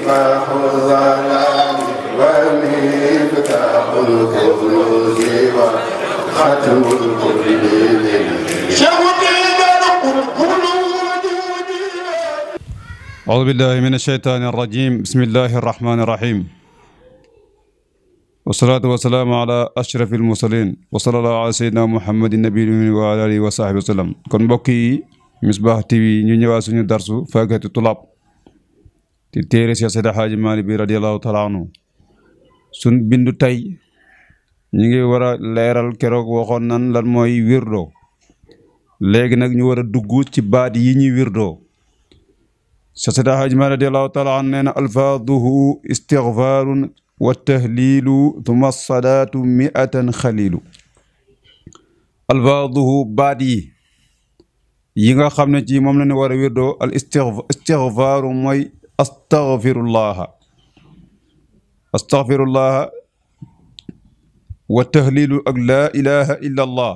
مصباح الظلام ومفتاح الكنوز وختم الكل أعوذ بالله من الشيطان الرجيم بسم الله الرحمن الرحيم والصلاة والسلام على أشرف المرسلين وصلى الله على سيدنا محمد النبي وعلى آله وصحبه وسلم kon mbokk yi Misbah TV ñu ñëwaat suñu darsu faakihatu tulaab ci téere Cheikh Seydi Hadji Malick bi radiyallahu taala anhu suñ bindu tey ñu ngi war a leeral keroog waxoon nan lan mooy wirdo léegi nag ñu war a dugg ci baat yi ñuy wirdo Cheikh Seydi Hadji Malick radiyallahu taala anhu nee na alfaaduhu istigfaarun wa tahliilu thumma salaatu mi'atan xaliilu alfaaduhu baat yi nga xam ne ci moom la ñu war a wirdoo al istigfaaru mooy astaghfirullah wa tahliilu ak laa ilaha illa allah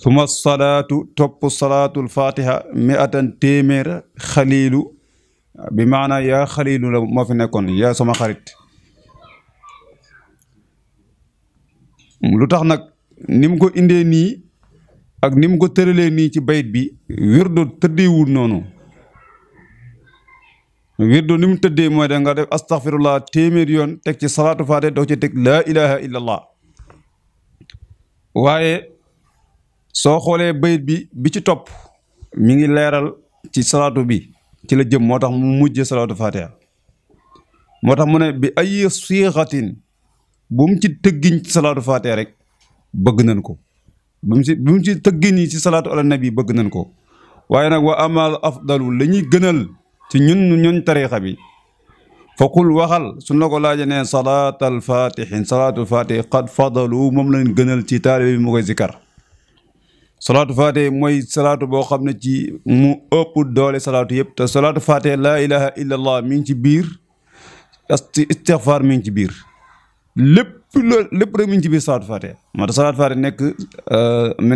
suma salaatu topp salaatul fatiha mi'atan téeméer xaliilu bi maana yaa xaliilu la moo fi nekkoon yaa sama xarit lu tax nag ni mu ko indee nii ak ni mu ko tëralee nii ci bayit bi wirdo tëddeewul noonu wirdo ni mu tëddee mooy da nga def astaghfirullah téeméer yoon teg ci salaatu fatiha doo ci teg laa ilaha illa allah waaye soo xoolee bayit bi ci topp mi ngi leeral ci salaatu bi ci la jëm moo tax mu mujjee salaatu fatiha moo tax mu ne bi ay siixatin bu mu ci tëggiñ ci salaatu fatiha rek bëgg nañ ko bu mu ci tëggiñ ci salaatu ala nabi bëgg nañ ko waaye nag wa amal afdalu la ñuy gënal ci ñun tariixa bi faqul waxal suñ la ko laaja ne salaatal fatihin salaatul fatih qad fadalu moom lañ gënal ci taalibe bi mu koy zikar salaatu fatih mooy salaatu boo xam ne ci mu ëpp doole salaatu yëpp te salaatu fatih laa ilaha illa allah mi ngi ci biir istigfaar mi ngi ci biir lépp rek mi ngi ci biir salaatu fatih moo tax salaatu fatih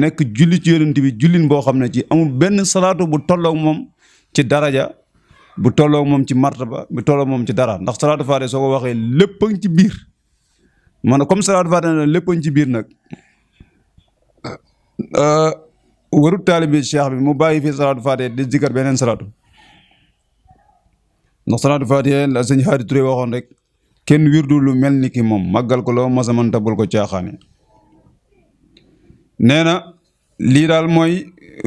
nekk julli ci yonent bi jullin boo xam ne ci amul benn salaatu bu tolloog moom ci daraja bu tolloog moom ci martaba bu tolloog moom ci dara ndax salaatu fatih soo ko waxee lépp a ngi ci biir man comme salaatu fatih na lépp a ngi ci biir nag warut taalibi cheikh bi mu bàyyi fii salaatu fatih di zikar beneen salaatu ndax salaatu fatih la sëñ Haadi Touré waxoon rek kenn wirdu lu mel ni ki moom màggal ko loo masaman tabul ko caaxaane nee na lii daal mooy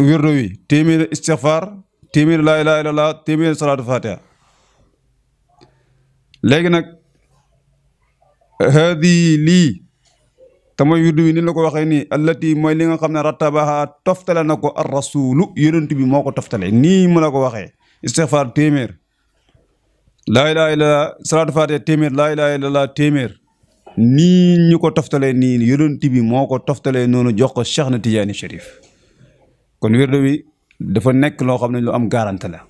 wirdu wi téeméer istixfaar téeméer laa ilaaha illallah téeméer salaatu fatiha léegi nag haadi lii te mooy wirdu wi ni la ko waxee nii allati mooy li nga xam ne rattabaha toftale na ko ar rasulu yonent bi moo ko toftale nii mu la ko waxee istixfaar téeméer laa ilaaha illallah salaatu fatiha téeméer laa ilaaha illallah téeméer nii ñu ko toftalee nii yonent bi moo ko toftalee noonu jox ko Cheikh na Tidiane Chérif kon wirdu wi dafa nekk loo xam ne lu am garanti la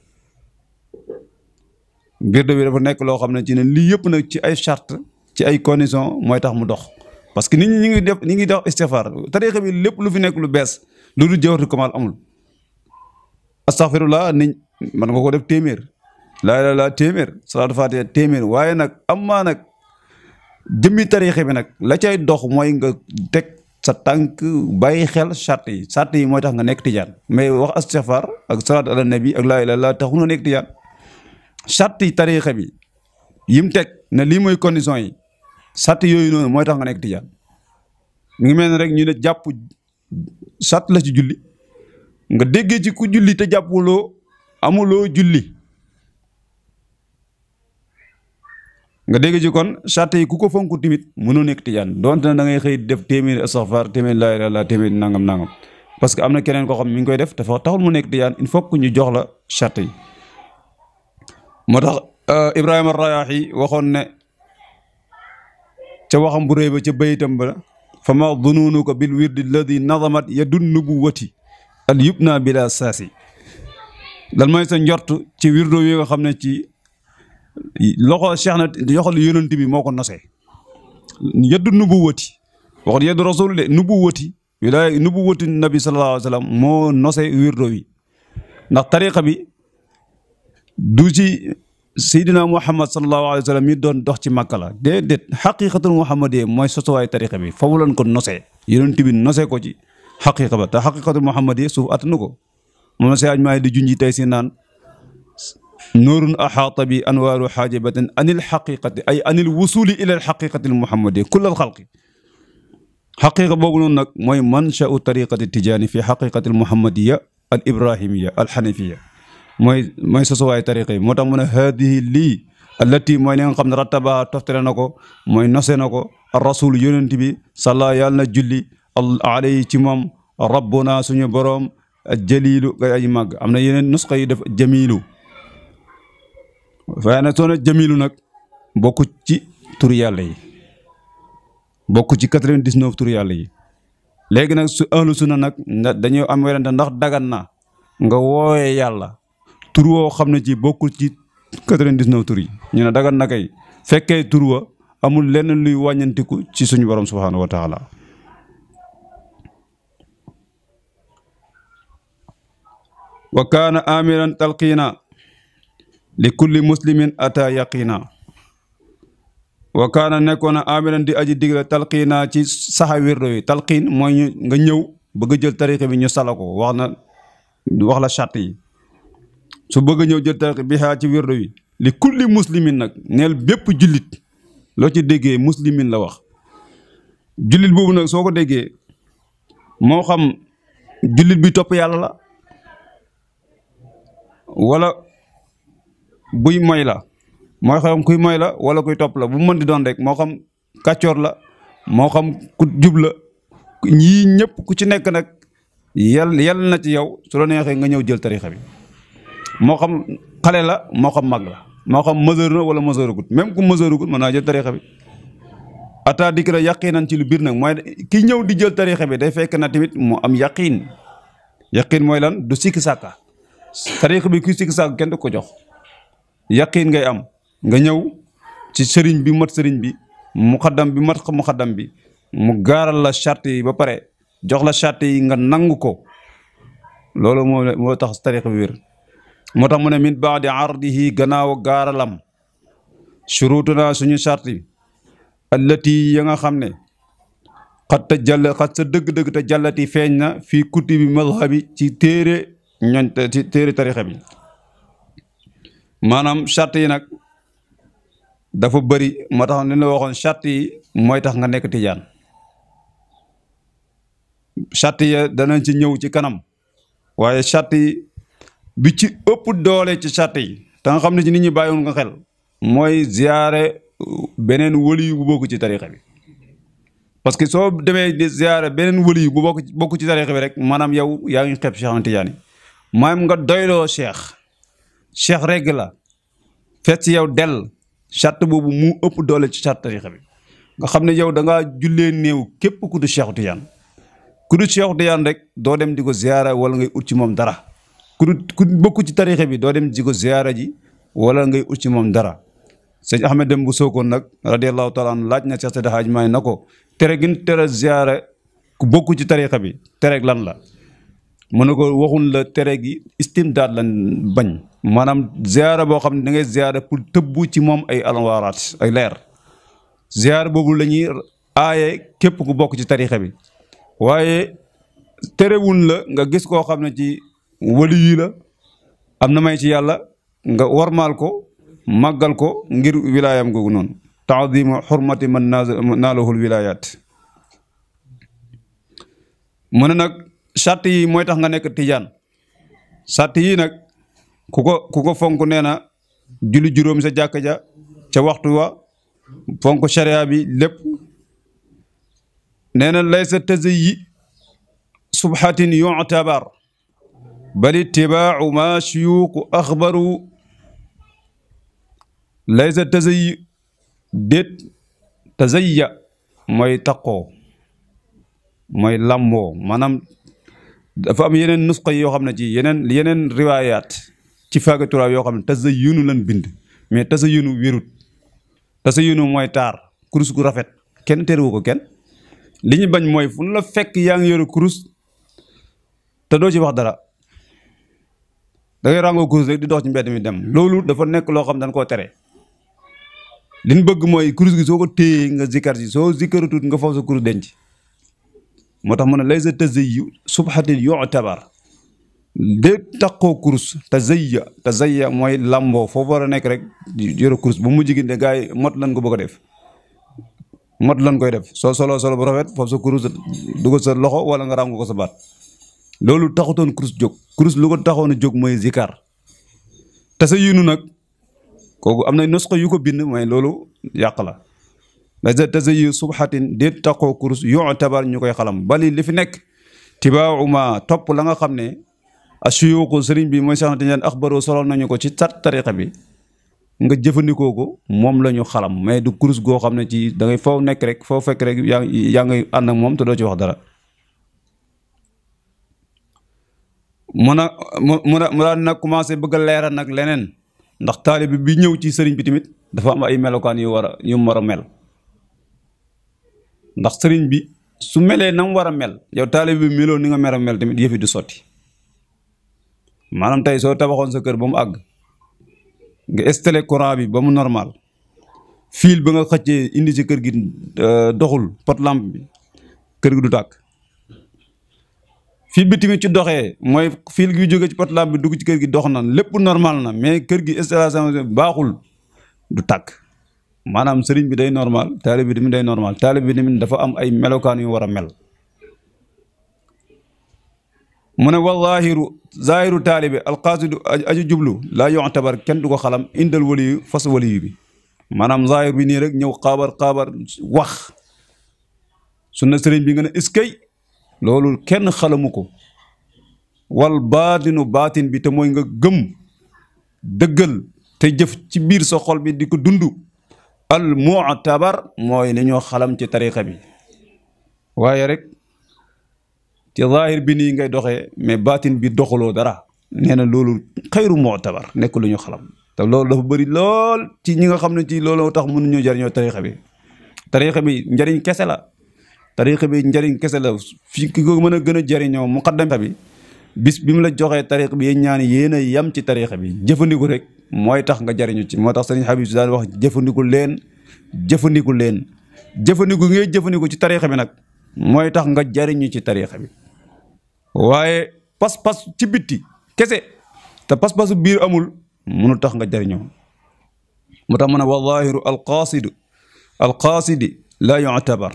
wirdu bi dafa nekk loo xam ne ci ne lii yëpp nag ci ay charte ci ay conditions mooy tax mu dox parce que nit ñi ñi ngi def istighfar tariixa bi lépp lu fi nekk lu bees lu dul jawharatul kamal amul astaghfirullah nit man nga ko def téeméer laa ilaaha illallaah téeméer salaatu faatiha téeméer waaye nag amaa nag jëmmi tariixa bi nag la cay dox mooy nga teg sa tànk bàyyi xel charte yi mooy tax nga nekk tijaan mais wax istighfar ak salaatu ala nabi ak laa ilaaha illallaah taxul nga nekk tijaan charte yi tariixa bi yim teg ne lii mooy condition yi charte yooyu noonu mooy tax nga nekk tijaan mi ngi mel ne rek ñu ne jàpp charte la ci julli nga déggee ci ku julli te jàppuloo amuloo julli nga dégg ci kon charte yi ku ko fonku timit mënoo nekk tijaan donte na da ngay xëy def téeméeri istighfar téeméeri laa ilaaha illallaah téeméeri nangam parce que am na keneen koo xam mi ngi koy def dafa taxul mu nekk tijaan il faut que ñu jox la charte yi moo tax Ibrahima Rayaahi waxoon ne ca waxam bu réy ba ca bayitam ba fa ma dununuka bil wirdi alladi nadamat yadun nubuwati al yubna bila saasi lan mooy sa njort ci wirdo yi nga xam ne ci loxo Cheikh na yoxal yonent bi moo ko nosee yaddu nubuwati waxut yaddu rasul de nubuwati wilaay nubuwati nabi sallallahu alayhi wa sallam moo nose wirdo wi ndax tariqa bi du ci Seydina Muhammad sallallahu alayhi wa sallam mi doon dox ci Makka la déedéet xaqiqatul muhammadiyya mooy sosuwaay tariqa bi foofu lañ ko nosee yonent bi nosee ko ci xaqiqa ba te xaqiqatul muhammadiyya suuf attanu ko moom la si ajmaay di junji tey si naan nuurun axaata bi anwaaru xaajibatin anil xaqiqati ay anil wusuli ila al xaqiqati al muhammadiyya kullal xalqi xaqiqa boobu noonu nag mooy manshau tariqati tijaani fi xaqiqati al muhammadiyya al ibrahimiya al xanifiya mooy sosuwaay tariqa yi moo tax mu ne haadihi lii allati mooy li nga xam ne rattaba toftale na ko mooy nose na ko rasul yonent bi salla yàlla na julli alayhi ci moom rabbuna suñu boroom jalilu ngay aji màgg am na yeneen nusxa yi def jamilu waaye nag soo ne jamilu nag bokku ci tur yàlla yi bokku ci 99 tur yàlla yi léegi nag su ahlu sunna nag dañuy am werante ndax dagan na nga wooyee yàlla tur woo xam ne ci bokkul ci 99 tur yi ñu ne dagan na kay fekkee tur wa amul lenn luy wàññantiku ci suñu borom subhanahu wa taala wa kaana amiran talqiina li kulli muslimin ata yaqina wa kaana nekkoon na amiran di aji digle talqiina ci saxa wirdo yi talqiin mooy nga ñëw bëgg a jël tariqa bi ñu sala ko wax la charte yi su bëgg a ñëw jël tariqa bi xaa ci wirdo yi li kulli muslimin nag neel bépp jullit loo ci déggee muslimin la wax jullit boobu nag soo ko déggee moo xam jullit bi topp yàlla la wala buy moy la mooy xam kuy moy la wala kuy topp la bu mën di doon rek moo xam kàccoor la moo xam ku jub la ñii ñëpp ku ci nekk nag yàlla na ci yow su la neexee nga ñëw jël tarixa bi moo xam xale la moo xam mag la moo xam mesure na wala mesure gut même ku mesure gut mën naa jël tarixa bi ata dikk la yaqinan ci lu biir nag mooy ki ñëw di jël tarixa bi day fekk na tamit mu am yaqin mooy lan du sikki sàkka tarixa bi kuy sikki sàkka kenn du ko jox yaqin ngay am nga ñëw ci sëriñ bi mat sëriñ bi muqaddam bi mat muqaddam bi mu gaaral la charte yi ba pare jox la charte yi nga nangu ko loolu moo tax tarixa bi wér moo tax mu ne min baadi ardihi gannaaw gaaralam shurutuna suñu charte yi allati ya nga xam ne xat sa dëgg-dëgg te jàllati feeñ na fii kutubi mazhabi ci téere tarixa bi maanaam charte yi nag dafa bëri moo tax li la waxoon charte yi mooy tax nga nekk tijaan charte yi danañ ci ñëw ci kanam waaye charte yi bi ci ëpp doole ci charte yi te nga xam ne ci nit ñi bàyyiwoon nga xel mooy ziyaare beneen wali bu bokk ci tarixa bi parce que soo demee di ziyaare beneen wali bu bokk ci tarixa bi rek maanaam yow yaa ngi xeeb Cheikh Tidiane maanaam nga doyloo cheikh reg la feet ci yow del charte boobu mu ëpp doole ci charte tarixa bi nga xam ne yow da ngaa jullee néew képp ku du Cheikh Tidiane ku du Cheikh Tidiane rek doo dem di ko ziyaara wala ngay ut ci moom dara ku bokk ci tarixa bi doo dem di ko ziyaara ji wala ngay ut ci moom dara sëñ Ahmed Dem bu Sookoon nag radiallahu taala an laaj na Cheikh Seydi Hadji Maay na ko tere gin tere ziyaara ku bokk ci tarixa bi tere lan la mu ne ko waxun la tere gi istimdaad lan bañ maanaam ziyaara boo xam ne da ngay ziyaara pour tëbbu ci moom ay alwaaraat ay leer ziyaara boobu la ñuy aaye képp ku bokk ci tarixa bi waaye terewun la nga gis koo xam ne ci wali yi la am na may ci yàlla nga warmaal ko màggal ko ngir wilaayam googu noonu taadimu xurmati man naalahul wilayaat mu ne nag charte yi mooy tax nga nekk tijaan charte yi nag ku ko fonk nee na julli juróom sa jàkka ja ca waxtu wa fonk sharia bi lépp nee na laysa tazayi subhatin yu'tabar bal ittibaau ma shuyuuku axbaru laysa tazayi déet tazayya mooy taqoo mooy lamboo maanaam dafa am yeneen nusqa yoo xam ne ci yeneen riwaayaat ci faagaturaab yoo xam ne tazayyunu lan bind mais tazayyunu wérut tazayyunu mooy taar kurus gu rafet kenn terewu ko kenn li ñu bañ mooy fu nu la fekk yaa ngi yoru kurus te doo ci wax dara da ngay ràngoo kurus rek di dox ci mbedd mi dem loolu dafa nekk loo xam dañ koo tere liñ bëgg mooy kurus gi soo ko téyee nga zikkar si soo zikkaratut nga foofu sa kurus denc moo tax mu ne laysa tazayyu subhatin yu'tabar de taqoo kurus tazayya mooy lamboo foofu war a nekk rek yore kurus bu mujj gi de gars yi mot lan ko bëgg a def mot lan koy def soo solo bu rafet foofu sa kurus dugal sa loxo wala nga ràngu ko sa baat loolu taxutoon kurus jóg kurus lu ko taxoon a jóg mooy zikar tasayyunu nag kooku am na nusxa yu ko bind mooy loolu yàq la laysa tazayyu subhatin déet taqoo kurus yu'tabar ñu koy xalam bali li fi nekk tibaawu ma topp la nga xam ne asuyuuxu sëriñ bi mooy Seex Tijaan axbaro solol nañu ko ci tariqa bi nga jëfandikoo ko moom la ñu xalam mais du kurus goo xam ne ci da ngay foo nekk rek foo fekk rek yaa ngay ànd ak moom te doo ci wax dara mu daal nag commencé bëgg a leeral nag leneen ndax taalibe bi ñëw ci sëriñ bi tamit dafa am ay melokaan yu war a mel ndax sëriñ bi su melee na mu war a mel yow taalibe bi meloo ni nga mer a mel tamit yëf yi du sotti maanaam tey soo tabaxoon sa kër ba mu àgg nga installé courant bi ba mu normal fil ba nga xëccee indi ci kër gi doxul pot lampe bi kër gi du tàkk fil bi tamit ci doxee mooy fil gi jóge ci pot lampe bi dugg ci kër gi dox na lépp normal na mais kër gi installation baaxul du tàkk maanaam sëriñ bi day normal taalib bi tamit day normal taalib bi tamit dafa am ay melokaan yu war a mel mu ne wa zahiru taalibi alqaasidu aju jublu laa yu'tabar kenn du ko xalam indal waliyu fas waliyu bi maanaam zahir bi nii rek ñëw xaabar wax su na sëriñ bi nga ne iskay loolu kenn xalamu ko wal baatinu baatin bi te mooy nga gëm dëggal te jëf ci biir sa xol bi di ko dund al mu'tabar mooy li ñoo xalam ci tariqa bi waaye rek ci zahir bi nii ngay doxee mais baatin bi doxaloo dara nee na loolu xayru mu'tabar nekk lu ñu xalam te loolu dafa bëri lool ci ñi nga xam ne ci looloo tax mënuñu jariñoo tariqa bi njariñ kese la tariqa bi njariñ kese la fi ki ko mën a gën a jariñoo muqaddam bi bis bi mu la joxee tariqa bi yéen ñaan yéen a yam ci tariqa bi jëfandiku rek mooy tax nga jariñu ci moo tax sëriñ Habib si daan wax jëfandiku leen jëfandiku ngay jëfandiku ci tariqa bi nag mooy tax nga jariñu ci tariqa bi waaye pas-pas ci bitti kese te pas-pasu biir amul mënu tax nga jariñoo moo tax mu ne wa zahiru alqaasidi laa yu'tabar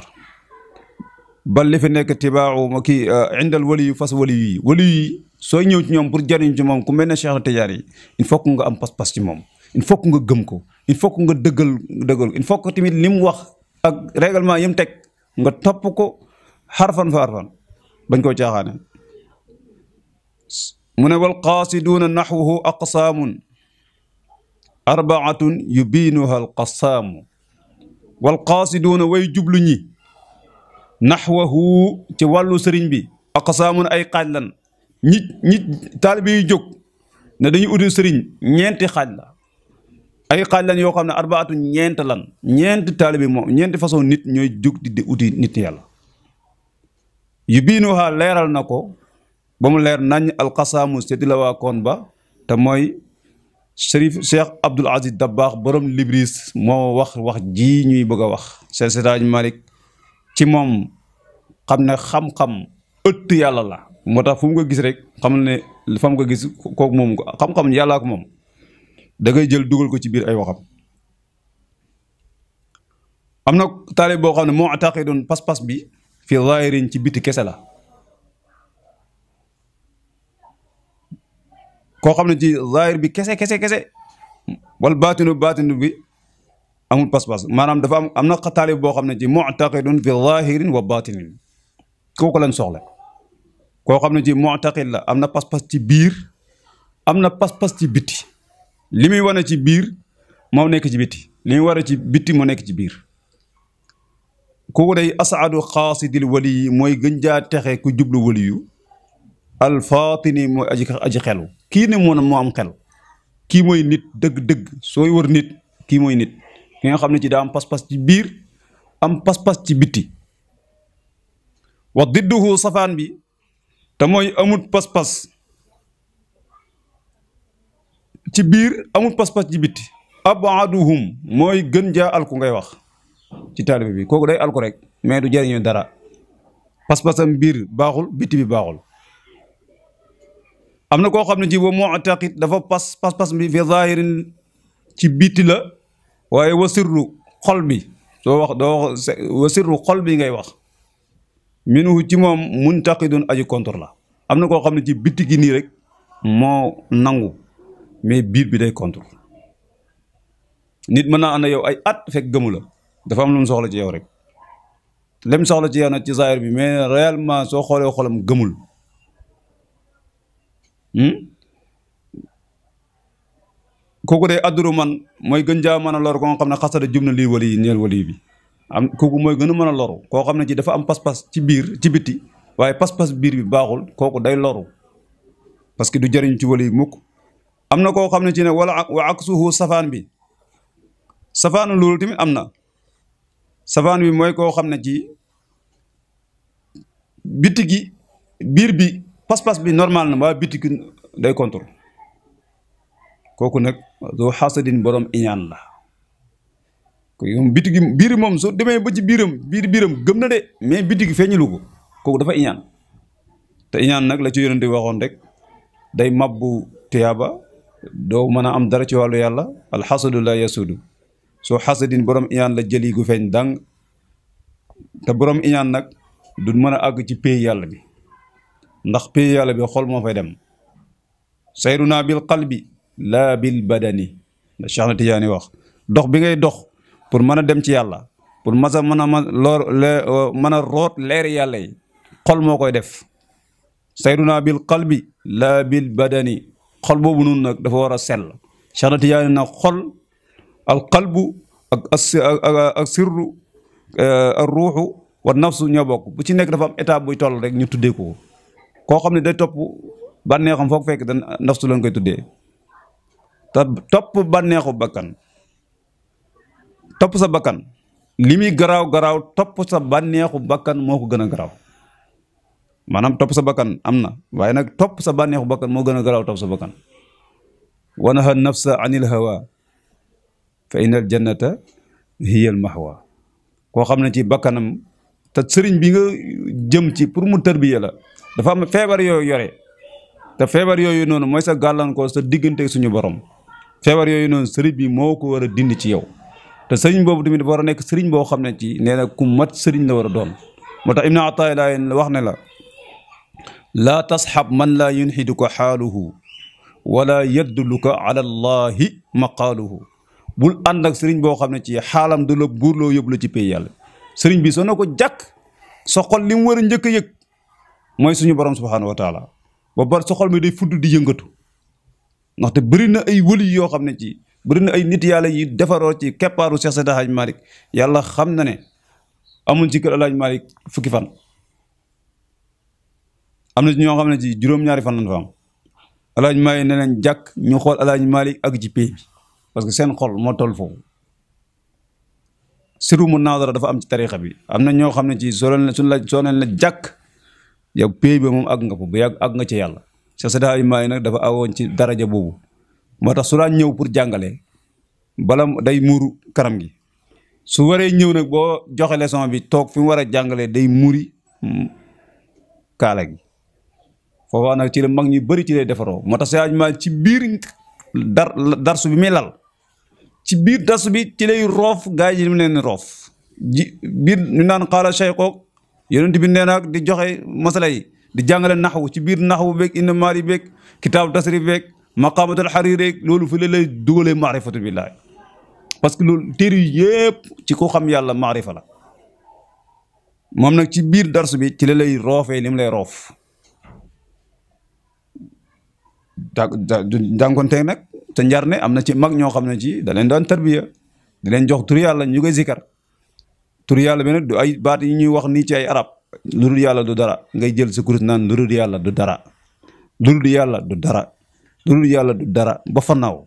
bal li fi nekk tibaawu ma kii indal waliyu fas waliyu yi sooy ñëw ci ñoom pour jariñu ci moom ku mel ne Cheikh Tijaan yi il faut que nga am pas-pas ci moom il faut que nga gëm ko il faut que nga dëggal il faut que tamit li mu wax ak règlement yi mu teg nga topp ko xarfan fa xarfan bañ koo caaxaane mu ne wal qaasiduuna naxwuhu aqsaamun arbaatun yubiinuha alqasaamu wal qaasiduuna way jublu ñi naxwahu ci wàllu sëriñ bi aqsaamun ay xaaj lan ñi taalibe yi jóg ne dañuy uti sëriñ ñeenti xaaj la ay xaaj lan yoo xam ne arbaatun ñeenti taalibe moom ñeenti façon nit ñooy jóg di uti nit yàlla yubiinuha leeral na ko ba mu leer nañ alqasaamu seeti la waa koon ba te mooy Chérif Cheikh Abdoul Aziz Dabakh borom Libris moo wax ji ñuy bëgg a wax Cheikh Seydi Malick ci moom xam ne xam-xam ëtt yàlla la moo tax fu mu ko gis rek xam ne fa mu ko gis kooku moom xam-xam yàllaa ko moom da ngay jël dugal ko ci biir ay waxam am na taalib boo xam ne moo taqidun pas-pas bi fi zahirin ci biti kese la koo xam ne ci zahir bi kese wal baatinu bi amul pas-pas maanaam dafa am na taalib boo xam ne ci mu'taqidun fi zahirin wa batinin kooku lañ soxla koo xam ne ci mu'taqid la am na pas-pas ci biir am na pas-pas ci biti li muy wane ci biir moo nekk ci biti li muy wane ci biti moo nekk ci biir kooku day asaadu xaasidil wali yi mooy gën jaa texe ku jublu wali yu alfaatini mooy aji xelu kii ne moo am xel kii mooy nit dëgg-dëgg sooy wër nit kii mooy nit ki nga xam ne ci daa am pas-pas ci biir am pas-pas ci bitti wa didduhu safaan bi te mooy amut pas-pas ci biir amul pas-pas ci bitti abaduhum mooy gën jaa alku ngay wax ci taalibe bi kooku day alku rek mais du jëriñu dara pas-pasam biir baaxul bitti bi baaxul am na koo xam ne ci wa mu'taqid dafa pas bi fi zahirin ci bitti la waaye wa sirru xol bi doo wax wa sirru xol bi ngay wax minhu ci moom muntaqidun aju contre la am na koo xam ne ci bitti gi nii rek moo nangu mais biir bi day contre nit mën naa ànd yow ay at fekk gëmu la dafa am lu mu soxla ci yow rek lem soxla ci yow nag ci zahir bi mais réellement soo xoolee xolam gëmul kooku day adduru man mooy gën jaa mën a lor ko nga xam ne xasada jum na lii wali yi ñeel wali bi am kooku mooy gën a mën a loru koo xam ne ci dafa am pas-pas ci biir ci bitti waaye pas-pas biir bi baaxul kooku day loru parce que du jëriñ ci wali yi mukk am na koo xam ne ci ne wala wa aksuhu safaan bi safaanu loolu tamit am na safaan bi mooy koo xam ne ci bitti gi biir bi pas-pas bi normal na waaye bitti gi day contre kooku nag doo xasadin borom iñaan la bitti gi biir moom soo demee ba ci biiram gëm na de mais bitti gi feeñalu ko kooku dafa iñaan te iñaan nag la ci yonente waxoon rek day mabbu tiyaaba doo mën a am dara ci wàllu yàlla alxasadu la yasudu soo xasadin borom iñaan la jëli gu feeñ dang te borom iñaan nag du mën a àgg ci pay yàlla bi ndax pay yàlla bi xol moo fay dem sayruna bil qalbi laa bil badani la Cheikh na Tijaani wax dox bi ngay dox pour mën a dem ci yàlla pour masa mën a root leeri yàlla yi xol moo koy def sayruna bil qalbi laa bil badani xol boobu noonu nag dafa war a sell Cheikh na Tijaani nag xol al qalbu ak sirru ak ruuxu wa nafsu ñoo bokk bu ci nekk dafa am étape buy toll rek ñu tuddee ko koo xam ne day topp bànneexam foog fekk da nafsu lañ koy tuddee te topp bànneexu bakkan topp sa bakkan li muy garaaw topp sa bànneexu bakkan moo ko gën a garaaw maanaam topp sa bakkan am na waaye nag topp sa bànneexu bakkan moo gën a garaaw topp sa bakkan wa naha nafsa anil hawa fa innal jannata hiya al mahwa koo xam ne ci bakkanam te sëriñ bi nga jëm ci pour mu tërbiya la dafa am feebar yooyu yore te feebar yooyu noonu mooy sa gàllankoor sa diggante suñu borom feebar yooyu noonu sëriñ bi moo ko war a dindi ci yow te sëriñ boobu tamit dafa war a nekk sëriñ boo xam ne ci nee na ku mat sëriñ la war a doon moo tax Ibn Ataa'illah wax ne la laa tasxab man laa yunxiduka xaaluhu wala yadduluka ala allahi maqaaluhu bul ànd ak sëriñ boo xam ne ci xaalam du la buurloo yóbbu la ci pay yàlla sëriñ bi soo na ko jàkk sa xol li mu war a njëkk a yëg mooy suñu borom subhaanahu wa taala ba bar sa xol mi day fudd di yëngatu ndaxte bëri na ay wëli yoo xam ne ci bëri na ay nit yàlla yi defaroo ci keppaaru Cheikh Seydi Hadj Malick yàlla xam na ne amuñ ci kër Alaaji Malick fukki fan am na ci ñoo xam ne ci juróom-ñaari fan lañ fa am Alaaji Malick ne leen jàkk ñu xool Alaaji Malick ak ci pay bi parce que seen xol moo toll foofu siru mu naadara dafa am ci tarixa bi am na ñoo xam ne ci soo leen la jàkk yow pay ba moom àgg nga fa bu yàgg àgg nga ci yàlla Cheikh Seydi Hadji Malick nag dafa awoon ci daraja boobu moo tax su daan ñëw pour jàngale bala day muuru kanam gi su waree ñëw nag boo joxe leçon bi toog fi mu war a jàngalee day muri kaala gi foofa nag ci la mag ñu bëri ci lay defaroo moo tax Seydi Hadji Malick ci biir darsu bi muy lal ci biir darsu bi ci lay roof gaa yi mu leen roof ji biir ñu naan xaala cheikhoog yonent bi nee naag di joxe masala yi di jàngale naxwu ci biir naxwu beeg inna maari beeg kitaabu tasrif beeg maqamatul xarir beeg loolu fi la lay dugalee maarifatu billahi parce que loolu téere yëpp ci ko xam yàlla maarifa la moom nag ci biir darsu bi ci la lay roofee li mu lay roof jànkonteeg nag te njar ne am na ci mag ñoo xam ne ci da leen doon tarbiya di leen jox tur yàlla ñu koy zikar tur yàlla bi nag du ay baat yi ñuy wax nii ci ay arab lu dul yàlla du dara ngay jël sa kurus naan lu dul yàlla du dara lu dul yàlla du dara lu dul yàlla du dara ba fannaaw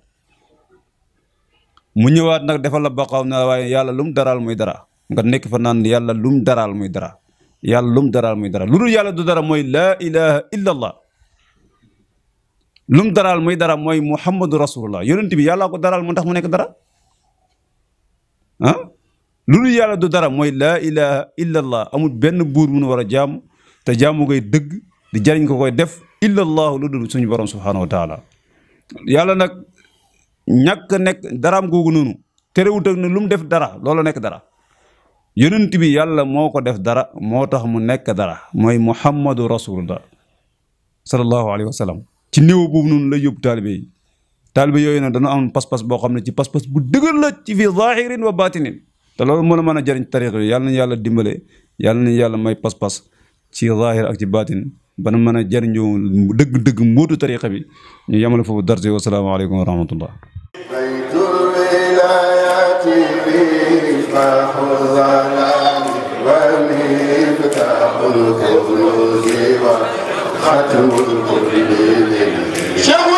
mu ñëwaat nag defal la baqaaw na waaye yàlla lum daraal muy dara nga nekk fa naan yàlla lum daraal muy dara yàlla lum daraal muy dara lu dul yàlla du dara mooy laa ilaha illa allah lum daral muy dara mooy muhammadu rasulullah yonent bi yàllaa ko daral mu tax mu nekk dara ah lu dul yàlla du dara mooy laa ilaha illa allah amul benn buur bu nu war a jaamu te jaamu ngay dëgg di jariñ ko koy def illa allah lu dul suñu borom subhanahu wa taala yàlla nag ñàkk nekk daraam googu noonu terewut ak ne lu mu def dara loolu nekk dara yonent bi yàlla moo ko def dara moo tax mu nekk dara mooy muhammadu rasulullah sallallahu alayhi wa sallam ci niveau boobu noonu la yóbbu taalibe yooyu nag dañoo am pas-pas boo xam ne ci pas-pas bu dëgër la ci fi zahirin wa batinin te loolu mën a mën a jëriñ tariix yi yàlla nañu yàlla dimbale yàlla nañu yàlla may pas-pas ci zahir ak ci batin ba na mën a jëriñoo dëgg-dëgg mbóotu tariixa bi ñu yemale foofu darse wa salaamu aleykum wa rahmatullah baytul wilaayati miftaahul zalaami wa miftaahul kunuuzi wa xatmul quluubi